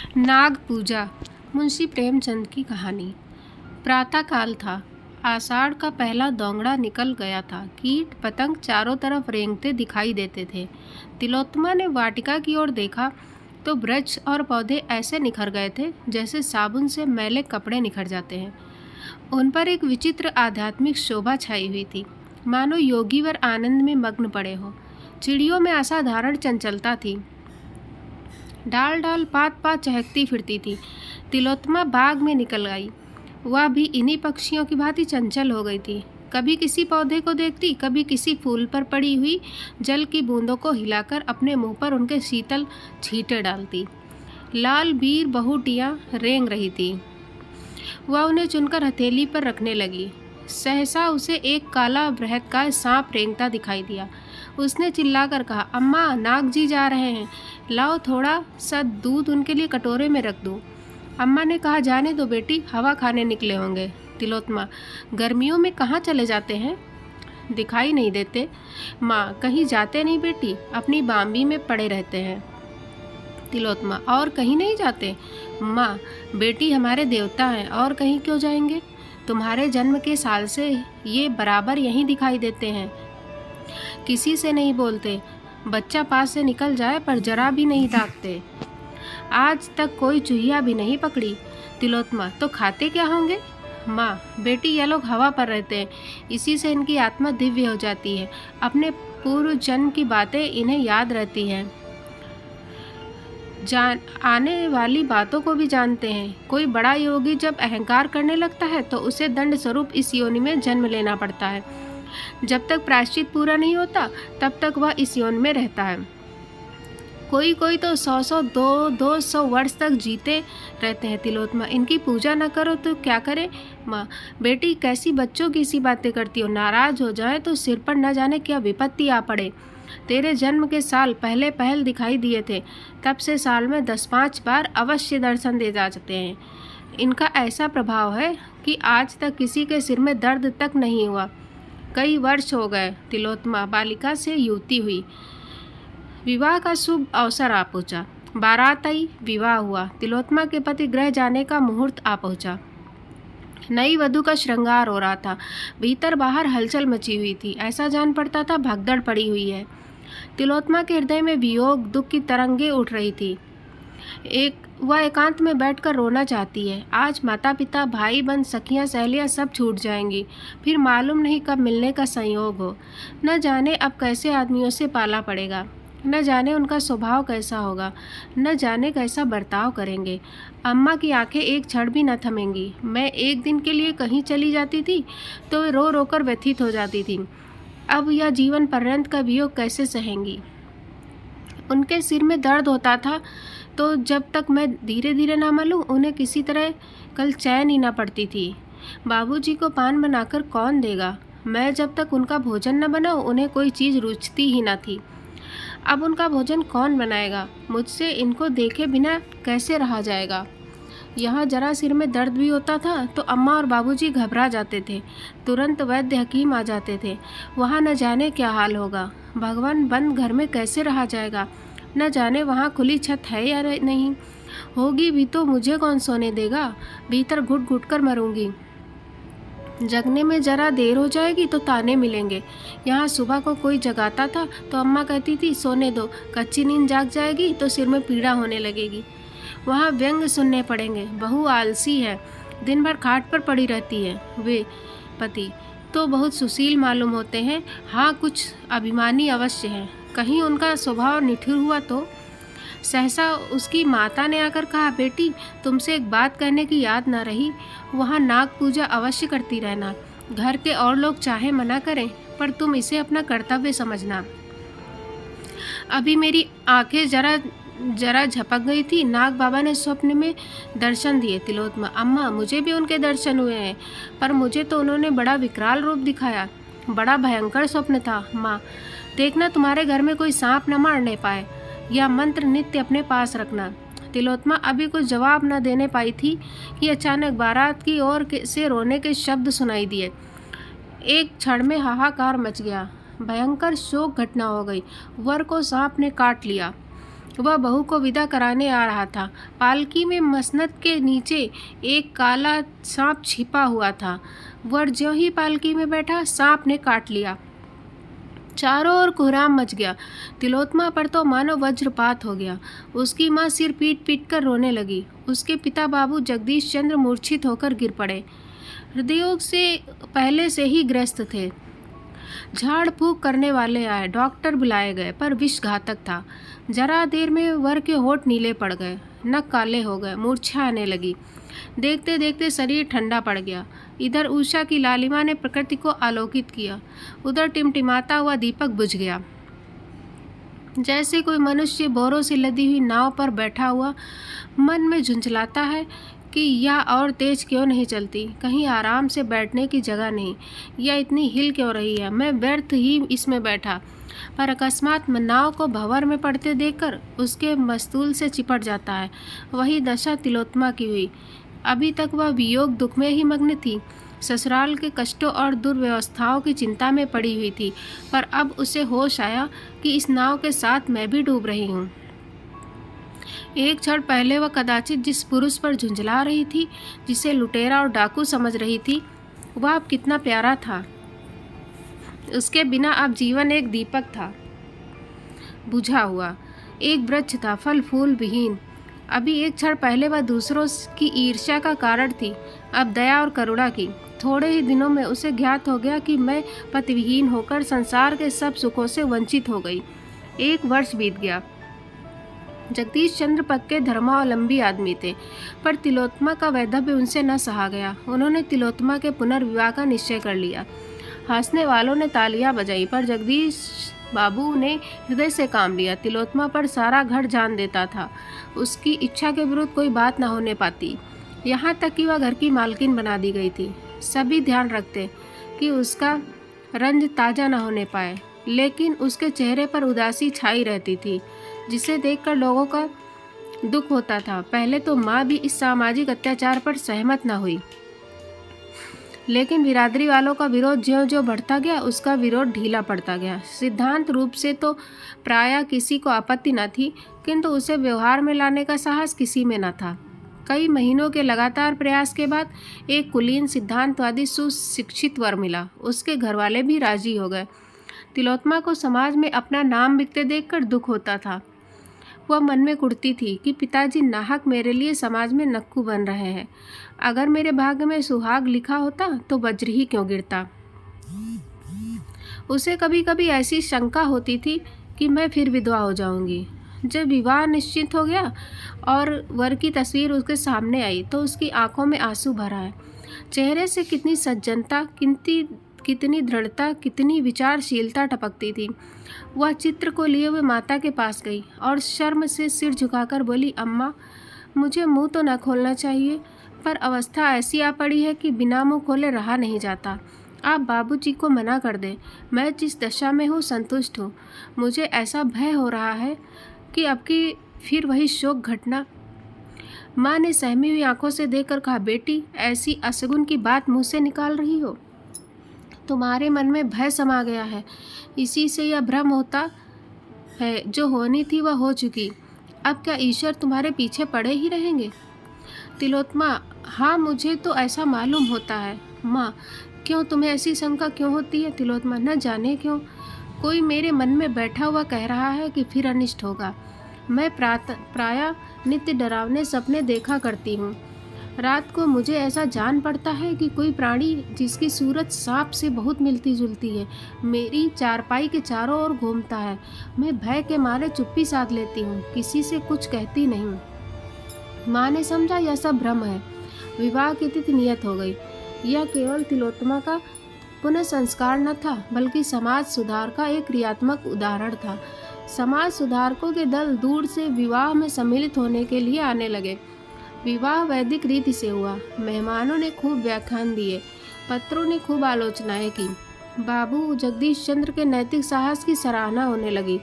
नाग पूजा। मुंशी प्रेमचंद की कहानी। प्रातःकाल था। आषाढ़ का पहला दोंगड़ा निकल गया था। कीट पतंग चारों तरफ रेंगते दिखाई देते थे। तिलोत्तमा ने वाटिका की ओर देखा तो वृक्ष और पौधे ऐसे निखर गए थे जैसे साबुन से मैले कपड़े निखर जाते हैं। उन पर एक विचित्र आध्यात्मिक शोभा छाई हुई थी, मानो योगीवर आनंद में मग्न पड़े हो। चिड़ियों में असाधारण चंचलता थी। डाल डाल पात पात चहकती फिरती थी। तिलोत्तमा बाग में निकल आई। वह भी इन्हीं पक्षियों की भांति चंचल हो गई थी। कभी किसी पौधे को देखती, कभी किसी फूल पर पड़ी हुई जल की बूंदों को हिलाकर अपने मुंह पर उनके शीतल छींटे डालती। लाल बीर बहुटियाँ रेंग रही थी। वह उन्हें चुनकर हथेली पर रखने लगी। सहसा उसे एक काला बृहत्काय सांप रेंगता दिखाई दिया। उसने चिल्लाकर कहा, अम्मा, नाग जी जा रहे हैं, लाओ थोड़ा सा दूध उनके लिए कटोरे में रख दो। अम्मा ने कहा, जाने दो बेटी, हवा खाने निकले होंगे। तिलोत्तमा, गर्मियों में कहाँ चले जाते हैं? दिखाई नहीं देते। माँ, कहीं जाते नहीं बेटी, अपनी बाम्बी में पड़े रहते हैं। तिलोत्तमा, और कहीं नहीं जाते? माँ, बेटी हमारे देवता हैं, और कहीं क्यों जाएंगे? तुम्हारे जन्म के साल से ये बराबर यहीं दिखाई देते हैं। किसी से नहीं बोलते, बच्चा पास से निकल जाए पर जरा भी नहीं ताकते। आज तक कोई चूहिया भी नहीं पकड़ी। तिलोत्तमा, तो खाते क्या होंगे? माँ, बेटी, ये लोग हवा पर रहते हैं, इसी से इनकी आत्मा दिव्य हो जाती है। अपने पूर्व जन्म की बातें इन्हें याद रहती हैं, आने वाली बातों को भी जानते हैं। कोई बड़ा योगी जब अहंकार करने लगता है तो उसे दंड स्वरूप इस योनि में जन्म लेना पड़ता है। जब तक प्रायश्चित पूरा नहीं होता तब तक वह इस योनि में रहता है। कोई कोई तो 100 200 वर्ष तक जीते रहते हैं। तिलोत्तमा, इनकी पूजा न करो तो क्या करे? माँ, बेटी, कैसी बच्चों की सी बातें करती हो। नाराज हो जाए तो सिर पर न जाने क्या विपत्ति आ पड़े। तेरे जन्म के साल पहले पहल दिखाई दिए थे, तब से साल में 10-5 बार अवश्य दर्शन दे जाते हैं। इनका ऐसा प्रभाव है कि आज तक किसी के सिर में दर्द तक नहीं हुआ। कई वर्ष हो गए। तिलोत्तमा, बालिका से युवती हुई। विवाह का शुभ अवसर आ पहुँचा। बारात आई, विवाह हुआ। तिलोत्तमा के पति गृह जाने का मुहूर्त आ पहुँचा। नई वधू का श्रृंगार हो रहा था। भीतर बाहर हलचल मची हुई थी। ऐसा जान पड़ता था भगदड़ पड़ी हुई है। तिलोत्तमा के हृदय में वियोग दुख की तरंगें उठ रही थी। वह एकांत में बैठकर रोना चाहती है। आज माता पिता, भाई बहन, सखियां, सहेलियां सब छूट जाएंगी। फिर मालूम नहीं कब मिलने का संयोग हो। न जाने अब कैसे आदमियों से पाला पड़ेगा। न जाने उनका स्वभाव कैसा होगा। न जाने कैसा बर्ताव करेंगे। अम्मा की आंखें एक क्षण भी न थमेंगी। मैं एक दिन के लिए कहीं चली जाती थी तो रो रोकर व्यथित हो जाती थी। अब यह जीवन पर्यंत का वियोग कैसे सहेंगी? उनके सिर में दर्द होता था तो जब तक मैं धीरे धीरे ना मलूं, उन्हें किसी तरह कल चैन ही ना पड़ती थी। बाबूजी को पान बनाकर कौन देगा? मैं जब तक उनका भोजन न बनाऊं, उन्हें कोई चीज़ रुचती ही ना थी। अब उनका भोजन कौन बनाएगा? मुझसे इनको देखे बिना कैसे रहा जाएगा? यहाँ जरा सिर में दर्द भी होता था तो अम्मा और बाबूजी घबरा जाते थे। तुरंत वैद्य हकीम आ जाते थे। वहाँ न जाने क्या हाल होगा। भगवान, बंद घर में कैसे रहा जाएगा? न जाने वहाँ खुली छत है या नहीं। होगी भी तो मुझे कौन सोने देगा? भीतर घुट घुट कर मरूंगी। जगने में जरा देर हो जाएगी तो ताने मिलेंगे। यहाँ सुबह को कोई जगाता था तो अम्मा कहती थी, सोने दो, कच्ची नींद जाग जाएगी तो सिर में पीड़ा होने लगेगी। वहाँ व्यंग सुनने पड़ेंगे। बहू आलसी है, दिन भर खाट पर पड़ी रहती है। वे पति तो बहुत सुशील मालूम होते हैं। हाँ, कुछ अभिमानी अवश्य हैं। कहीं उनका स्वभाव निठुर हुआ तो? सहसा उसकी माता ने आकर कहा, बेटी, तुमसे एक बात कहने की याद ना रही। वहाँ नाग पूजा अवश्य करती रहना। घर के और लोग चाहे मना करें, पर तुम इसे अपना कर्तव्य समझना। अभी मेरी आंखें जरा झपक गई थी। नाग बाबा ने स्वप्न में दर्शन दिए। तिलोत्तमा, अम्मा, मुझे भी उनके दर्शन हुए हैं, पर मुझे तो उन्होंने बड़ा विकराल रूप दिखाया। बड़ा भयंकर स्वप्न था। माँ, देखना तुम्हारे घर में कोई सांप न मारने पाए। यह मंत्र नित्य अपने पास रखना। तिलोत्तमा अभी कुछ जवाब न देने पाई थी कि अचानक बारात की ओर से रोने के शब्द सुनाई दिए। एक क्षण में हाहाकार मच गया। भयंकर शोक घटना हो गई। वर को सांप ने काट लिया। वह बहू को विदा कराने आ रहा था। पालकी में मसनद के नीचे एक काला सांप छिपा हुआ था। वह ज्यों ही पालकी में बैठा, सांप ने काट लिया। चारों ओर कोहराम मच गया। तिलोत्मा पर तो मानो वज्रपात हो गया। उसकी माँ सिर पीट पीट कर रोने लगी। उसके पिता बाबू जगदीश चंद्र मूर्छित होकर गिर पड़े। हृदयोग से पहले से ही ग्रस्त थे। झाड़ फूक करने वाले आए, डॉक्टर बुलाए गए, पर विष घातक था। जरा देर में वर के होठ नीले पड़ गए, नक काले हो गए, मूर्छा आने लगी। देखते देखते शरीर ठंडा पड़ गया। इधर उषा की लालिमा ने प्रकृति को आलोकित किया, उधर टिमटिमाता हुआ दीपक बुझ गया। जैसे कोई मनुष्य बोरों से लदी हुई नाव पर बैठा हुआ मन में झुंझलाता है कि यह और तेज क्यों नहीं चलती, कहीं आराम से बैठने की जगह नहीं, यह इतनी हिल क्यों रही है, मैं व्यर्थ ही इसमें बैठा। पर अकस्मात नाव को भंवर में पड़ते देखकर उसके मस्तूल से चिपट जाता है। वही दशा तिलोत्मा की हुई। अभी तक वह वियोग दुख में ही मग्न थी, ससुराल के कष्टों और दुर्व्यवस्थाओं की चिंता में पड़ी हुई थी, पर अब उसे होश आया कि इस नाव के साथ मैं भी डूब रही हूँ। एक क्षण पहले वह कदाचित जिस पुरुष पर झुंझला रही थी, जिसे लुटेरा और डाकू समझ रही थी, वह अब कितना प्यारा था। उसके बिना अब जीवन एक दीपक था, बुझा हुआ, एक वृक्ष था, फल फूल विहीन। अभी एक क्षण पहले वह दूसरों की ईर्ष्या का कारण थी, अब दया और करुणा की। थोड़े ही दिनों में उसे ज्ञात हो गया कि मैं पतिविहीन होकर संसार के सब सुखों से वंचित हो गई। 1 वर्ष बीत गया। जगदीश चंद्र पक्के धर्मावलंबी आदमी थे, पर तिलोत्मा का वैधव्य उनसे न सहा गया। उन्होंने तिलोत्मा के पुनर्विवाह का निश्चय कर लिया। हंसने वालों ने तालियां बजाई, पर जगदीश बाबू ने हृदय से काम लिया। तिलोत्मा पर सारा घर जान देता था। उसकी इच्छा के विरुद्ध कोई बात न होने पाती। यहाँ तक कि वह घर की मालकिन बना दी गई थी। सभी ध्यान रखते कि उसका रंज ताज़ा न होने पाए, लेकिन उसके चेहरे पर उदासी छाई रहती थी, जिसे देखकर लोगों का दुख होता था। पहले तो माँ भी इस सामाजिक अत्याचार पर सहमत न हुई, लेकिन बिरादरी वालों का विरोध ज्यों-ज्यों बढ़ता गया, उसका विरोध ढीला पड़ता गया। सिद्धांत रूप से तो प्रायः किसी को आपत्ति न थी, किंतु उसे व्यवहार में लाने का साहस किसी में न था। कई महीनों के लगातार प्रयास के बाद एक कुलीन सिद्धांतवादी सुशिक्षित वर मिला। उसके घरवाले भी राजी हो गए। तिलोत्मा को समाज में अपना नाम बिकते देखकर दुख होता था। वह मन में कुढ़ती थी कि पिताजी नाहक मेरे लिए समाज में नक्कू बन रहे हैं। अगर मेरे भाग्य में सुहाग लिखा होता तो वज्र ही क्यों गिरता। उसे कभी कभी ऐसी शंका होती थी कि मैं फिर विधवा हो जाऊंगी। जब विवाह निश्चित हो गया और वर की तस्वीर उसके सामने आई, तो उसकी आंखों में आंसू भर आए। चेहरे से कितनी सज्जनता, कितनी दृढ़ता, कितनी विचारशीलता टपकती थी। वह चित्र को लिए हुए माता के पास गई और शर्म से सिर झुकाकर बोली, अम्मा, मुझे मुंह तो न खोलना चाहिए, पर अवस्था ऐसी आ पड़ी है कि बिना मुंह खोले रहा नहीं जाता। आप बाबूजी को मना कर दें। मैं जिस दशा में हूँ संतुष्ट हूँ। मुझे ऐसा भय हो रहा है कि अब की फिर वही शोक घटना। माँ ने सहमी हुई आंखों से देखकर कहा, बेटी, ऐसी असगुन की बात मुँह से निकाल रही हो। तुम्हारे मन में भय समा गया है, इसी से यह भ्रम होता है। जो होनी थी वह हो चुकी। अब क्या ईश्वर तुम्हारे पीछे पड़े ही रहेंगे। तिलोत्मा, हाँ, मुझे तो ऐसा मालूम होता है। माँ, क्यों, तुम्हें ऐसी शंका क्यों होती है। तिलोत्मा, न जाने क्यों, कोई मेरे मन में बैठा हुआ कह रहा है कि फिर अनिष्ट होगा। मैं प्रायः नित्य डरावने सपने देखा करती हूँ। रात को मुझे ऐसा जान पड़ता है कि कोई प्राणी जिसकी सूरत सांप से बहुत मिलती जुलती है मेरी चारपाई के चारों ओर घूमता है। मैं भय के मारे चुप्पी साध लेती हूँ, किसी से कुछ कहती नहीं। माँ ने समझा यह सब भ्रम है। विवाह की तिथि नियत हो गई। यह केवल तिलोत्मा का पुनः संस्कार न था, बल्कि समाज सुधार का एक क्रियात्मक उदाहरण था। समाज सुधारकों के दल दूर से विवाह में सम्मिलित होने के लिए आने लगे। विवाह वैदिक रीति से हुआ। मेहमानों ने खूब व्याख्यान दिए, पत्रों ने खूब आलोचनाएं की। बाबू जगदीश चंद्र के नैतिक साहस की सराहना होने लगी।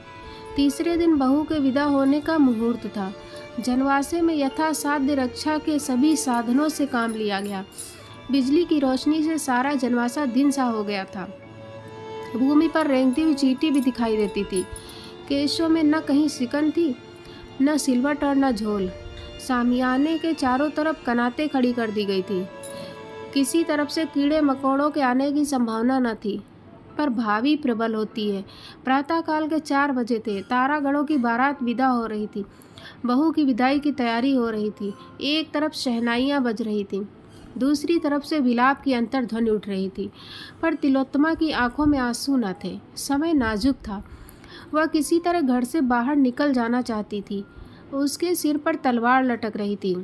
तीसरे दिन बहू के विदा होने का मुहूर्त था। जनवासे में यथासाध्य रक्षा के सभी साधनों से काम लिया गया। बिजली की रोशनी से सारा जनवासा दिन सा हो गया था। भूमि पर रेंगती हुई चींटी भी दिखाई देती थी। केशों में न कहीं सिकन थी न सिलवट और न झोल। सामियाने के चारों तरफ कनातें खड़ी कर दी गई थी। किसी तरफ से कीड़े मकोड़ों के आने की संभावना न थी, पर भावी प्रबल होती है। प्रातःकाल के 4 बजे थे। तारागढ़ों की बारात विदा हो रही थी। बहू की विदाई की तैयारी हो रही थी। एक तरफ शहनाइयाँ बज रही थीं, दूसरी तरफ से विलाप की अंतर्ध्वनि उठ रही थी, पर तिलोत्तमा की आंखों में आंसू न थे। समय नाजुक था। वह किसी तरह घर से बाहर निकल जाना चाहती थी। उसके सिर पर तलवार लटक रही थी।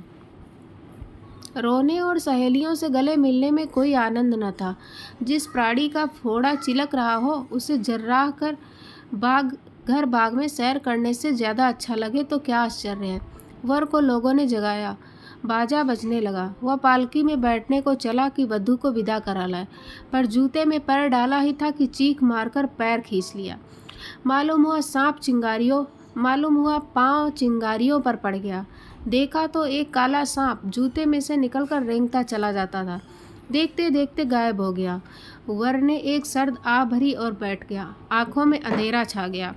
रोने और सहेलियों से गले मिलने में कोई आनंद न था। जिस प्राणी का फोड़ा चिलक रहा हो उसे जर्राह कर घर बाग में सैर करने से ज़्यादा अच्छा लगे तो क्या आश्चर्य है। वर को लोगों ने जगाया। बाजा बजने लगा। वह पालकी में बैठने को चला कि वधू को विदा करा लाए, पर जूते में पैर डाला ही था कि चीख मारकर पैर खींच लिया। मालूम हुआ पाँव चिंगारियों पर पड़ गया। देखा तो एक काला सांप जूते में से निकलकर रेंगता चला जाता था। देखते देखते गायब हो गया। वर ने एक सर्द आ भरी और बैठ गया। आंखों में अंधेरा छा गया।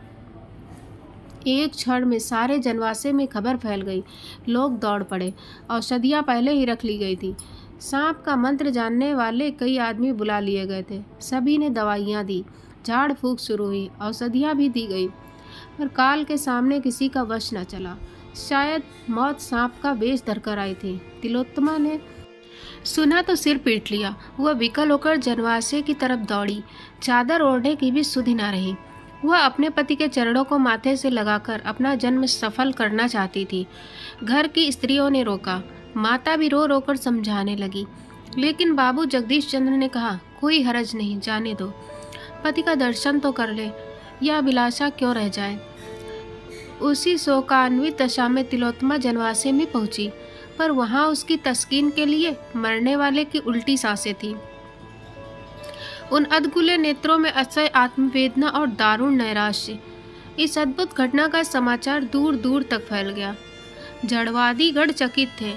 एक क्षण में सारे जनवासे में खबर फैल गई। लोग दौड़ पड़े। औषधियाँ पहले ही रख ली गई थी। सांप का मंत्र जानने वाले कई आदमी बुला लिए गए थे। सभी ने दवाइयाँ दी। झाड़ फूंक शुरू हुई। औषधियाँ भी दी गई, पर काल के सामने किसी का वश न चला। शायद मौत सांप का वेश धरकर आई थी। तिलोत्तमा ने सुना तो सिर पीट लिया। वह विकल होकर जनवासे की तरफ दौड़ी। चादर ओढ़ने की भी सुधि न रही। वह अपने पति के चरणों को माथे से लगाकर अपना जन्म सफल करना चाहती थी। घर की स्त्रियों ने रोका। माता भी रो रो कर समझाने लगी, लेकिन बाबू जगदीश चंद्र ने कहा, कोई हरज नहीं, जाने दो। पति का दर्शन तो कर ले, यह अभिलाषा क्यों रह जाए। उसी शोकान्वित दशा में तिलोत्तमा जनवासे में पहुंची, पर वहां उसकी तस्कीन के लिए मरने वाले की उल्टी सांसें थीं। उन अधगुले नेत्रों में असह्य आत्मवेदना और दारुण नैराश्य। इस अद्भुत घटना का समाचार दूर दूर तक फैल गया। जड़वादी गढ़ चकित थे।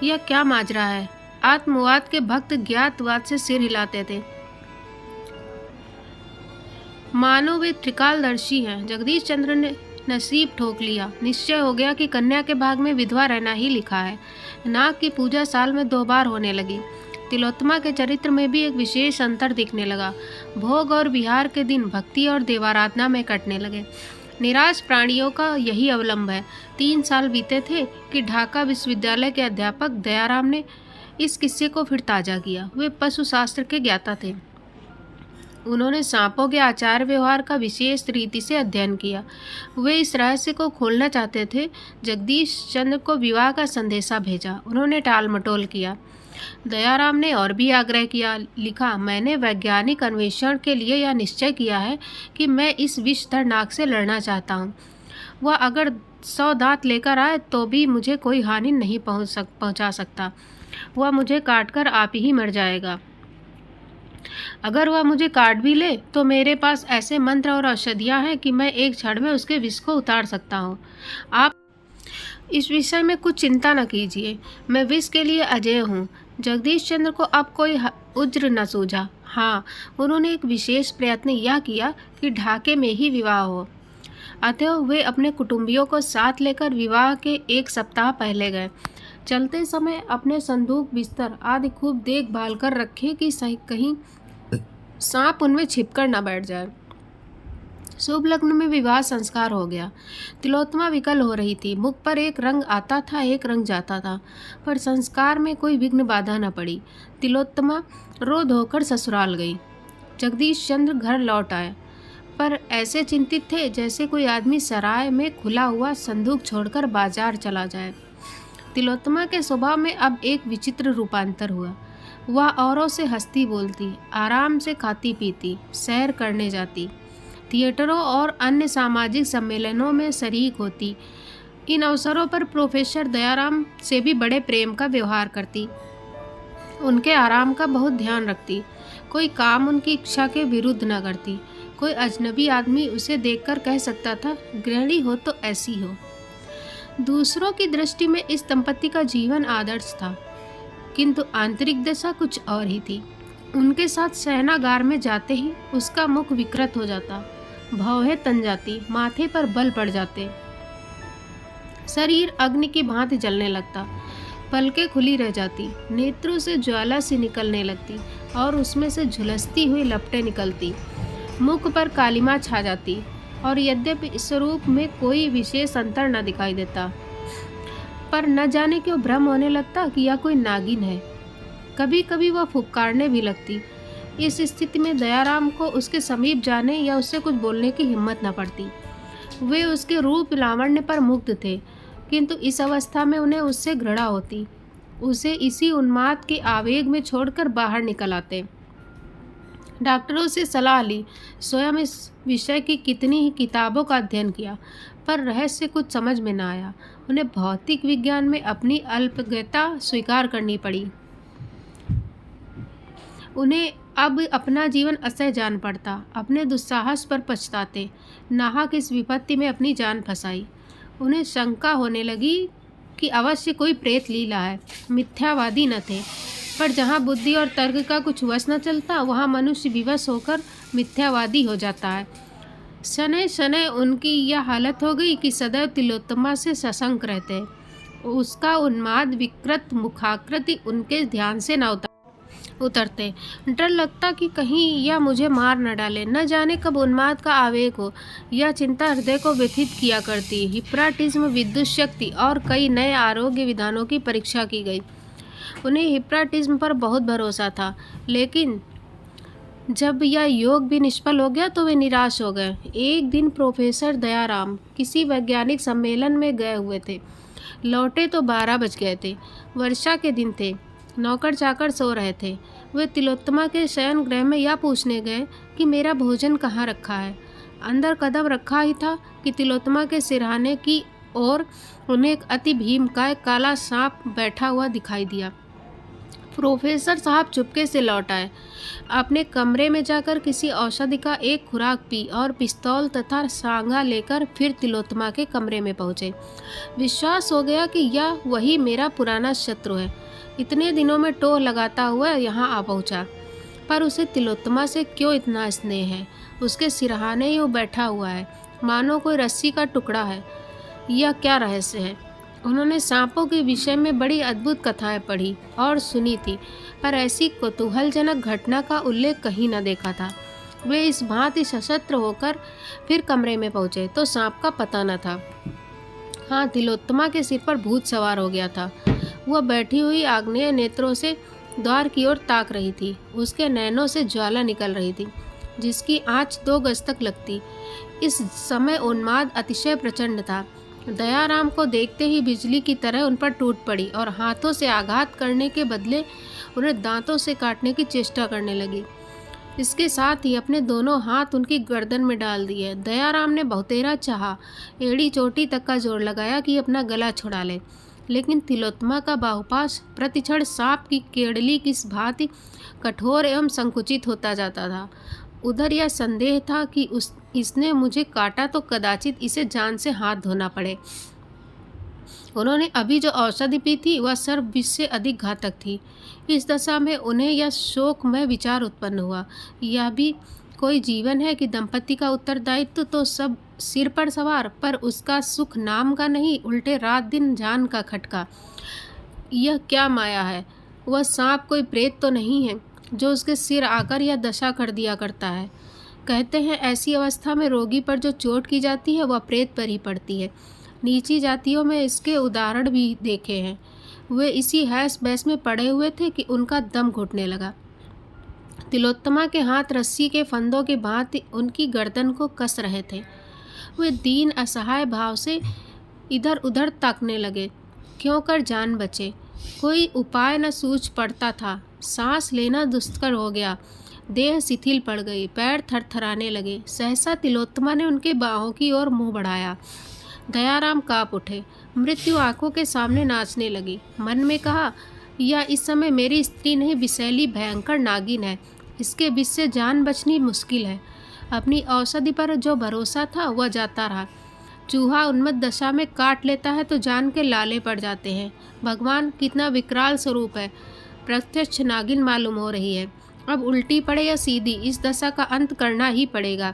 यह क्या माजरा है। आत्मवाद के भक्त ज्ञातवाद से सिर हिलाते थे, मानो वे त्रिकालदर्शी हैं। जगदीश चंद्र ने नसीब ठोक लिया। निश्चय हो गया कि कन्या के भाग में विधवा रहना ही लिखा है। नाग की पूजा साल में 2 बार होने लगी। तिलोत्तमा के चरित्र में भी एक विशेष अंतर दिखने लगा। भोग और विहार के दिन भक्ति और देवाराधना में कटने लगे। निराश प्राणियों का यही अवलंब है। 3 साल बीते थे कि ढाका विश्वविद्यालय के अध्यापक दयाराम ने इस किस्से को फिर ताज़ा किया। वे पशु शास्त्र के ज्ञाता थे। उन्होंने सांपों के आचार व्यवहार का विशेष रीति से अध्ययन किया। वे इस रहस्य को खोलना चाहते थे। जगदीश चंद्र को विवाह का संदेशा भेजा। उन्होंने टाल मटोल किया। दयाराम ने और भी आग्रह किया। लिखा, मैंने वैज्ञानिक अन्वेषण के लिए यह निश्चय किया है कि मैं इस विषधर नाग से लड़ना चाहता हूँ। वह अगर 100 दांत लेकर आए तो भी मुझे कोई हानि नहीं पहुँचा सकता। वह मुझे काटकर आप ही मर जाएगा। अगर वह मुझे काट भी ले तो मेरे पास ऐसे मंत्र और औषधियाँ हैं कि मैं एक क्षण में उसके विष को उतार सकता हूँ। आप इस विषय में कुछ चिंता न कीजिए। मैं विष के लिए अजेय हूँ। जगदीश चंद्र को अब कोई उज्र न सूझा। हाँ, उन्होंने एक विशेष प्रयत्न यह किया कि ढाके में ही विवाह हो। अतः वे अपने कुटुंबियों को साथ लेकर विवाह के 1 सप्ताह पहले गए। चलते समय अपने संदूक, बिस्तर आदि खूब देखभाल कर रखे कि कहीं सांप उनमें छिपकर न बैठ जाए। शुभ लग्न में विवाह संस्कार हो गया। तिलोत्तमा विकल हो रही थी। मुख पर एक रंग आता था, एक रंग जाता था, पर संस्कार में कोई विघ्न बाधा न पड़ी। तिलोत्तमा रो धोकर ससुराल गई। जगदीश चंद्र घर लौट आए, पर ऐसे चिंतित थे जैसे कोई आदमी सराय में खुला हुआ संदूक छोड़कर बाजार चला जाए। तिलोत्तमा के स्वभाव में अब एक विचित्र रूपांतर हुआ। वह औरों से हंसती बोलती, आराम से खाती पीती, सैर करने जाती, थिएटरों और अन्य सामाजिक सम्मेलनों में शरीक होती। इन अवसरों पर प्रोफेसर दयाराम से भी बड़े प्रेम का व्यवहार करती। उनके आराम का बहुत ध्यान रखती। कोई काम उनकी इच्छा के विरुद्ध न करती। कोई अजनबी आदमी उसे देखकर कह सकता था, गृहिणी हो तो ऐसी हो। दूसरों की दृष्टि में इस दंपति का जीवन आदर्श था, किंतु आंतरिक दशा कुछ और ही थी। उनके साथ शयनागार में जाते ही उसका मुख विकृत हो जाता, भौहें तन जाती, माथे पर बल पड़ जाते। शरीर अग्नि की भांति जलने लगता, पलकें खुली रह जाती, नेत्रों से ज्वाला सी निकलने लगती और उसमें से झुलसती हुई लपटें निकलती, मुख पर कालिमा छा जाती और यद्यपि स्वरूप में कोई विशेष अंतर न दिखाई देता, पर न जाने क्यों भ्रम होने लगता कि यह कोई नागिन है। कभी कभी वह फुफकारने भी लगती। इस स्थिति में दयाराम को उसके समीप जाने या उससे कुछ बोलने की हिम्मत न पड़ती। वे उसके रूप लावण्य पर मुग्ध थे, किंतु इस अवस्था में उन्हें उससे घृणा होती। उसे इसी उन्माद के आवेग में छोड़कर बाहर निकल आते। डॉक्टरों से सलाह ली, स्वयं इस विषय की कितनी ही किताबों का अध्ययन किया, पर रहस्य कुछ समझ में न आया। उन्हें भौतिक विज्ञान में अपनी अल्पज्ञता स्वीकार करनी पड़ी। उन्हें अब अपना जीवन असह्य जान पड़ता, अपने दुस्साहस पर पछताते, नाहक इस विपत्ति में अपनी जान फंसाई। उन्हें शंका होने लगी कि अवश्य कोई प्रेत लीला है। मिथ्यावादी न थे, पर जहाँ बुद्धि और तर्क का कुछ वश न चलता, वहाँ मनुष्य विवश होकर मिथ्यावादी हो जाता है। शनै शनै उनकी यह हालत हो गई कि सदैव तिलोत्तमा से सशंक रहते। उसका उन्माद विकृत मुखाकृति उनके ध्यान से न उतरते। डर लगता कि कहीं यह मुझे मार न डाले, न जाने कब उन्माद का आवेग हो। यह चिंता हृदय को व्यथित किया करती। हिप्नोटिज्म, विद्युत शक्ति और कई नए आरोग्य विधानों की परीक्षा की गई। उन्हें हिप्नोटिज्म पर बहुत भरोसा था, लेकिन जब यह योग भी निष्फल हो गया तो वे निराश हो गए। एक दिन प्रोफेसर दयाराम किसी वैज्ञानिक सम्मेलन में गए हुए थे। लौटे तो 12 बज गए थे। वर्षा के दिन थे। नौकर चाकर सो रहे थे। वे तिलोत्तमा के शयन गृह में यह पूछने गए कि मेरा भोजन कहाँ रखा है। अंदर कदम रखा ही था कि तिलोत्तमा के सिरहाने की ओर उन्हें एक अति भीमकाय काला सांप बैठा हुआ दिखाई दिया। प्रोफेसर साहब चुपके से लौट आए। अपने कमरे में जाकर किसी औषधि का एक खुराक पी और पिस्तौल तथा सांगा लेकर फिर तिलोत्तमा के कमरे में पहुंचे। विश्वास हो गया कि यह वही मेरा पुराना शत्रु है। इतने दिनों में टोह लगाता हुआ यहाँ आ पहुँचा, पर उसे तिलोत्तमा से क्यों इतना स्नेह है। उसके सिरहाने ही वो बैठा हुआ है, मानो कोई रस्सी का टुकड़ा है। यह क्या रहस्य है। उन्होंने सांपों के विषय में बड़ी अद्भुत कथाएं पढ़ी और सुनी थी, पर ऐसी कौतूहलजनक घटना का उल्लेख कहीं न देखा था। वे इस भांति सशस्त्र होकर फिर कमरे में पहुंचे तो सांप का पता न था। हाँ, तिलोत्तमा के सिर पर भूत सवार हो गया था। वह बैठी हुई आग्नेय नेत्रों से द्वार की ओर ताक रही थी। उसके नैनों से ज्वाला निकल रही थी, जिसकी आँच 2 गज तक लगती। इस समय उन्माद अतिशय प्रचंड था। दयाराम को देखते ही बिजली की तरह उन पर टूट पड़ी और हाथों से आघात करने के बदले उन्हें दांतों से काटने की चेष्टा करने लगी। इसके साथ ही अपने दोनों हाथ उनकी गर्दन में डाल दिए। दयाराम ने बहुतेरा चाहा, एड़ी चोटी तक का जोर लगाया कि अपना गला छुड़ा ले, लेकिन तिलोत्तमा का बाहुपाश प्रतिक्षण सांप की केड़ली की भांति कठोर एवं संकुचित होता जाता था। उधर यह संदेह था कि इसने मुझे काटा तो कदाचित इसे जान से हाथ धोना पड़े। उन्होंने अभी जो औषधि पी थी वह सर्व विष से अधिक घातक थी। इस दशा में उन्हें यह शोकमय विचार उत्पन्न हुआ, यह भी कोई जीवन है कि दंपति का उत्तरदायित्व तो सब सिर पर सवार, पर उसका सुख नाम का नहीं, उल्टे रात दिन जान का खटका। यह क्या माया है। वह सांप कोई प्रेत तो नहीं है जो उसके सिर आकर यह दशा कर दिया करता है। कहते हैं ऐसी अवस्था में रोगी पर जो चोट की जाती है वह प्रेत पर ही पड़ती है। नीची जातियों में इसके उदाहरण भी देखे हैं। वे इसी हैस बैस में पड़े हुए थे कि उनका दम घुटने लगा। तिलोत्तमा के हाथ रस्सी के फंदों के भांति उनकी गर्दन को कस रहे थे। वे दीन असहाय भाव से इधर उधर ताकने लगे। क्यों कर जान बचे, कोई उपाय न सूझ पड़ता था। सांस लेना दुष्कर हो गया, देह शिथिल पड़ गई, पैर थरथराने लगे। सहसा तिलोत्तमा ने उनके बाहों की ओर मुंह बढ़ाया। दयाराम काँप उठे। मृत्यु आंखों के सामने नाचने लगी। मन में कहा, यह इस समय मेरी स्त्री नहीं, विषैली भयंकर नागिन है। इसके विष से जान बचनी मुश्किल है। अपनी औषधि पर जो भरोसा था वह जाता रहा। चूहा उन्मत्त दशा में काट लेता है तो जान के लाले पड़ जाते हैं। भगवान कितना विकराल स्वरूप है। प्रत्यक्ष नागिन मालूम हो रही है। अब उल्टी पड़े या सीधी, इस दशा का अंत करना ही पड़ेगा।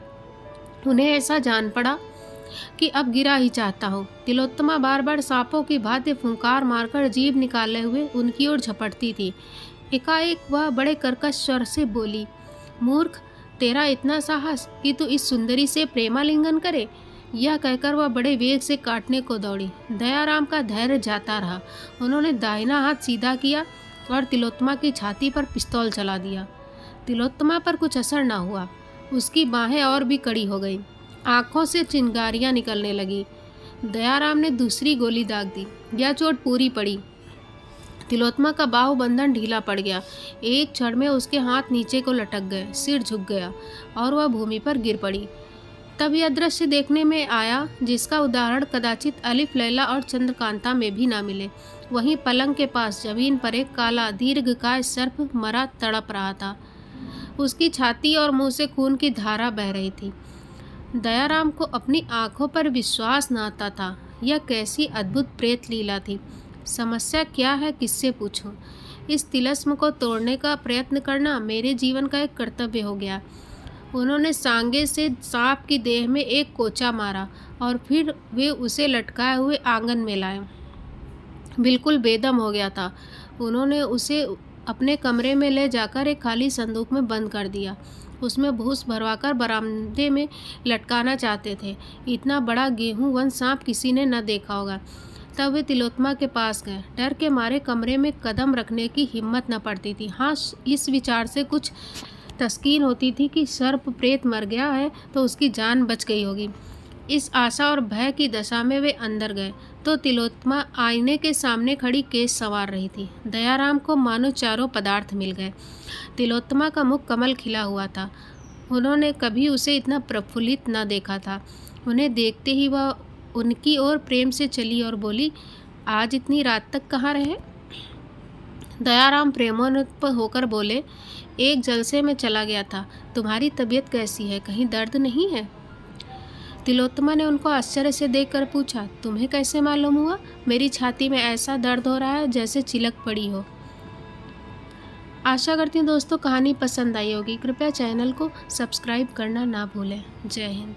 उन्हें ऐसा जान पड़ा कि अब गिरा ही चाहता हूँ। तिलोत्तमा बार बार सांपों की भांति फुंकार मारकर जीभ निकाले हुए उनकी ओर झपटती थी। एकाएक वह बड़े कर्कश स्वर से बोली, मूर्ख, तेरा इतना साहस कि तू इस सुंदरी से प्रेमालिंगन करे। यह कहकर वह बड़े वेग से काटने को दौड़ी। दयाराम का धैर्य जाता रहा। उन्होंने दाहिना हाथ सीधा किया और तिलोत्तमा की छाती पर पिस्तौल चला दिया। तिलोत्तमा पर कुछ असर न हुआ। उसकी बाहें और भी कड़ी हो गईं। आंखों से चिंगारियां निकलने लगी। दयाराम ने दूसरी गोली दाग दी। यह चोट पूरी पड़ी। तिलोत्तमा का बाहुबंधन ढीला पड़ गया। एक क्षण में उसके हाथ नीचे को लटक गए, सिर झुक गया और वह भूमि पर गिर पड़ी। तब यह दृश्य देखने में आया जिसका उदाहरण कदाचित अलिफ लैला और चंद्रकांता में भी ना मिले। वहीं पलंग के पास जमीन पर एक काला दीर्घकाय सर्प मरा तड़प रहा था। उसकी छाती और मुंह से खून की धारा बह रही थी। दयाराम को अपनी आंखों पर विश्वास न आता था। यह कैसी अद्भुत प्रेत लीला थी। समस्या क्या है, किससे पूछूं? इस तिलस्म को तोड़ने का प्रयत्न करना मेरे जीवन का एक कर्तव्य हो गया। उन्होंने सांगे से सांप की देह में एक कोचा मारा और फिर वे उसे लटकाए हुए आंगन में लाए। बिल्कुल बेदम हो गया था। उन्होंने उसे अपने कमरे में ले जाकर एक खाली संदूक में बंद कर दिया। उसमें भूस भरवाकर बरामदे में लटकाना चाहते थे। इतना बड़ा गेहूं वन सांप किसी ने न देखा होगा। तब वे तिलोत्तमा के पास गए। डर के मारे कमरे में कदम रखने की हिम्मत न पड़ती थी। हाँ, इस विचार से कुछ तस्कीन होती थी कि सर्प प्रेत मर गया है तो उसकी जान बच गई होगी। इस आशा और भय की दशा में वे अंदर गए तो तिलोत्तमा आईने के सामने खड़ी केश संवार रही थी। दयाराम को मानो चारों पदार्थ मिल गए। तिलोत्तमा का मुख कमल खिला हुआ था। उन्होंने कभी उसे इतना प्रफुल्लित न देखा था। उन्हें देखते ही वह उनकी ओर प्रेम से चली और बोली, आज इतनी रात तक कहाँ रहे? दयाराम प्रेमोन्नत होकर बोले, एक जलसे में चला गया था। तुम्हारी तबीयत कैसी है? कहीं दर्द नहीं है? तिलोत्तमा ने उनको आश्चर्य से देखकर पूछा, तुम्हें कैसे मालूम हुआ? मेरी छाती में ऐसा दर्द हो रहा है जैसे चिलक पड़ी हो। आशा करती हूँ दोस्तों कहानी पसंद आई होगी। कृपया चैनल को सब्सक्राइब करना ना भूलें। जय हिंद।